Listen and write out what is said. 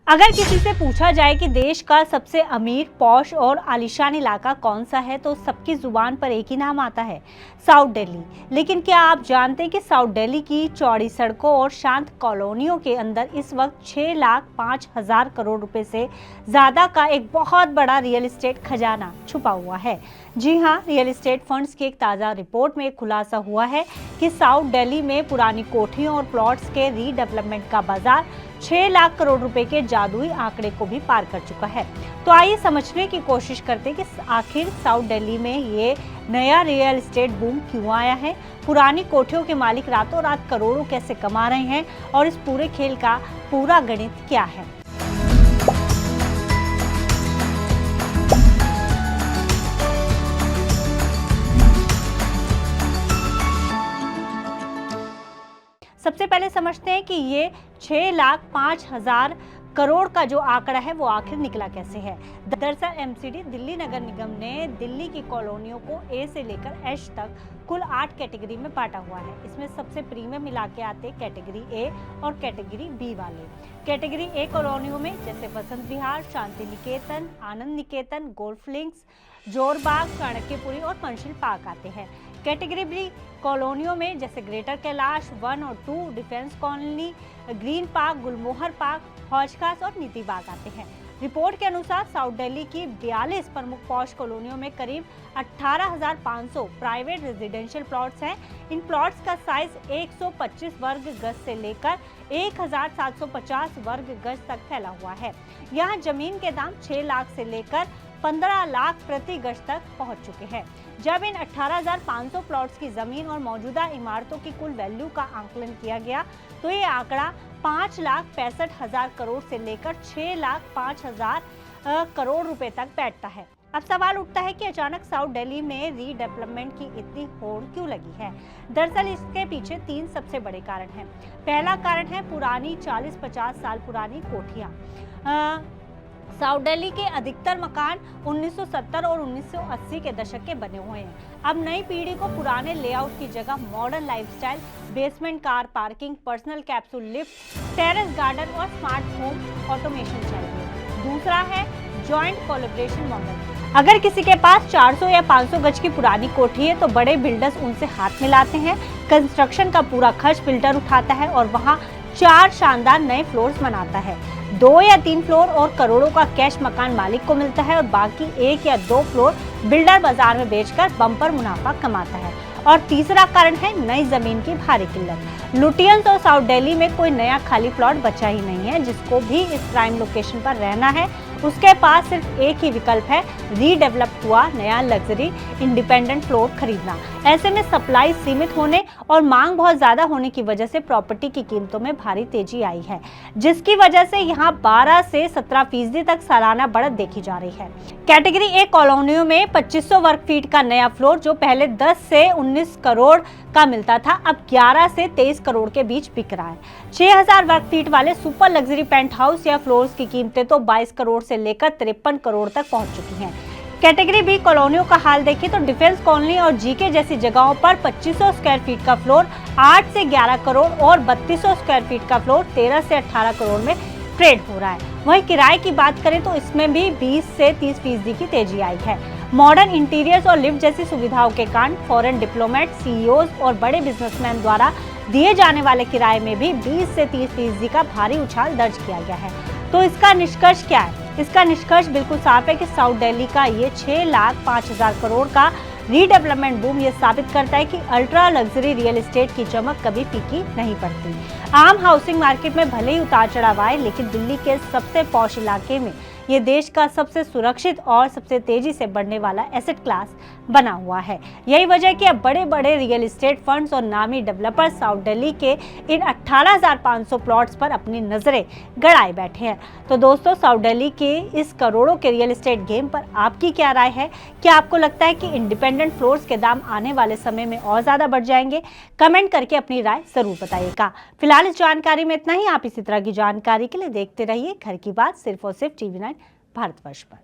अगर किसी से पूछा जाए कि देश का सबसे अमीर, पॉश और आलीशान इलाका कौन सा है तो सबकी जुबान पर एक ही नाम आता है, साउथ दिल्ली। लेकिन क्या आप जानते हैं कि साउथ दिल्ली की चौड़ी सड़कों और शांत कॉलोनियों के अंदर इस वक्त 6,05,000 करोड़ रुपए से ज्यादा का एक बहुत बड़ा रियल एस्टेट खजाना छुपा हुआ है। जी हाँ, रियल एस्टेट फंड्स की एक ताज़ा रिपोर्ट में खुलासा हुआ है कि साउथ दिल्ली में पुरानी कोठियों और प्लॉट्स के रीडेवलपमेंट का बाजार 6 लाख करोड़ रुपए के जादुई आंकड़े को भी पार कर चुका है। तो आइए समझने की कोशिश करते हैं कि आखिर साउथ दिल्ली में ये नया रियल एस्टेट बूम क्यों आया है, पुरानी कोठियों के मालिक रातों रात करोड़ों कैसे कमा रहे हैं और इस पूरे खेल का पूरा गणित क्या है। सबसे पहले समझते हैं कि ये 6,05,000 करोड़ का जो आंकड़ा है वो आखिर निकला कैसे है। दरअसल एमसीडी दिल्ली नगर निगम ने दिल्ली की कॉलोनियों को ए से लेकर एच तक कुल 8 कैटेगरी में बांटा हुआ है। इसमें सबसे प्रीमियम इलाके आते हैं कैटेगरी ए और कैटेगरी बी वाले। कैटेगरी ए कॉलोनियों में जैसे वसंत विहार, शांति निकेतन, आनंद निकेतन, गोल्फ लिंक्स, जोरबाग, चाणक्यपुरी और पंचशील पार्क आते हैं। कैटेगरी बी कॉलोनियों में जैसे ग्रेटर कैलाश 1 और 2, डिफेंस कॉलोनी, ग्रीन पार्क, गुलमोहर पार्क, हौज-खास और नीति बाग आते हैं। रिपोर्ट के अनुसार साउथ दिल्ली की 42 प्रमुख पॉश कॉलोनियों में करीब 18,500 प्राइवेट रेजिडेंशियल प्लॉट्स हैं। इन प्लॉट्स का साइज 125 वर्ग गज से लेकर 1,750 वर्ग गज तक फैला हुआ है। यहाँ जमीन के दाम 6 लाख से लेकर 15 लाख प्रति गज तक पहुंच चुके हैं। जब इन 18,500 प्लॉट्स की जमीन और मौजूदा इमारतों की कुल वैल्यू का आंकलन किया गया तो ये आंकड़ा 5,65,000 करोड़ से लेकर 6,05,000 करोड़ रुपए तक बैठता है। अब सवाल उठता है कि अचानक साउथ दिल्ली में रीडेवलपमेंट की इतनी होड़ क्यों लगी है। दरअसल इसके पीछे 3 सबसे बड़े कारण हैं। पहला कारण है पुरानी 40-50 साल पुरानी कोठियां। साउथ दिल्ली के अधिकतर मकान 1970 और 1980 के दशक के बने हुए हैं। अब नई पीढ़ी को पुराने लेआउट की जगह modern lifestyle, basement car parking, personal capsule lift, terrace garden और स्मार्ट होम ऑटोमेशन चाहिए। दूसरा है जॉइंट कोलैबोरेशन मॉडल। अगर किसी के पास 400 या 500 गज की पुरानी कोठी है तो बड़े बिल्डर्स उनसे हाथ मिलाते हैं, कंस्ट्रक्शन का पूरा खर्च बिल्डर उठाता है और वहाँ 4 शानदार नए फ्लोर्स बनाता है। 2 या 3 फ्लोर और करोड़ों का कैश मकान मालिक को मिलता है और बाकी 1 या 2 फ्लोर बिल्डर बाजार में बेचकर बम्पर मुनाफा कमाता है। और तीसरा कारण है नई जमीन की भारी किल्लत। लुटियंस और साउथ दिल्ली में कोई नया खाली प्लॉट बचा ही नहीं है। जिसको भी इस प्राइम लोकेशन पर रहना है उसके पास सिर्फ एक ही विकल्प है, रीडेवलप हुआ नया लग्जरी इंडिपेंडेंट फ्लोर खरीदना। ऐसे में सप्लाई सीमित होने और मांग बहुत ज्यादा होने की वजह से प्रॉपर्टी की कीमतों में भारी तेजी आई है, जिसकी वजह से यहाँ 12 से 17% तक सालाना बढ़त देखी जा रही है। कैटेगरी ए कॉलोनियों में 2500 वर्ग फीट का नया फ्लोर जो पहले 10 से 19 करोड़ का मिलता था अब 11 से 23 करोड़ के बीच बिक रहा है। 6,000 वर्ग फीट वाले सुपर लग्जरी पेंट हाउस या फ्लोर्स की कीमतें तो 22 करोड़ से लेकर 53 करोड़ तक पहुंच चुकी हैं। कैटेगरी बी कॉलोनियों का हाल देखें तो डिफेंस कॉलोनी और जीके जैसी जगहों पर 2500 स्क्वायर फीट का फ्लोर 8 से 11 करोड़ और 3200 स्क्वायर फीट का फ्लोर 13 से 18 करोड़ में ट्रेड हो रहा है। वहीं किराए की बात करें तो इसमें भी 20 से 30% की तेजी आई है। मॉडर्न इंटीरियर्स और लिफ्ट जैसी सुविधाओं के कारण फॉरेन डिप्लोमेट, सीईओज और बड़े बिजनेसमैन द्वारा दिए जाने वाले किराए में भी 20 से 30% का भारी उछाल दर्ज किया गया है। तो इसका निष्कर्ष क्या है? इसका निष्कर्ष बिल्कुल साफ है कि साउथ दिल्ली का ये 6,05,000 करोड़ का रीडेवलपमेंट बूम ये साबित करता है कि अल्ट्रा लग्जरी रियल एस्टेट की चमक कभी फीकी नहीं पड़ती। आम हाउसिंग मार्केट में भले ही उतार चढ़ाव आए, लेकिन दिल्ली के सबसे पॉश इलाके में ये देश का सबसे सुरक्षित और सबसे तेजी से बढ़ने वाला एसेट क्लास बना हुआ है। यही वजह है कि अब बड़े बड़े रियल एस्टेट फंड्स और नामी डेवलपर्स साउथ दिल्ली के इन 18,500 प्लॉट्स पर अपनी नजरें गड़ाए बैठे हैं। तो दोस्तों, साउथ दिल्ली के इस करोड़ों के रियल एस्टेट गेम पर आपकी क्या राय है? क्या आपको लगता है कि इंडिपेंडेंट फ्लोर्स के दाम आने वाले समय में और ज्यादा बढ़ जाएंगे? कमेंट करके अपनी राय जरूर बताइएगा। फिलहाल इस जानकारी में इतना ही। आप इसी तरह की जानकारी के लिए देखते रहिए घर की बात सिर्फ और सिर्फ TV9 भारतवर्ष पर।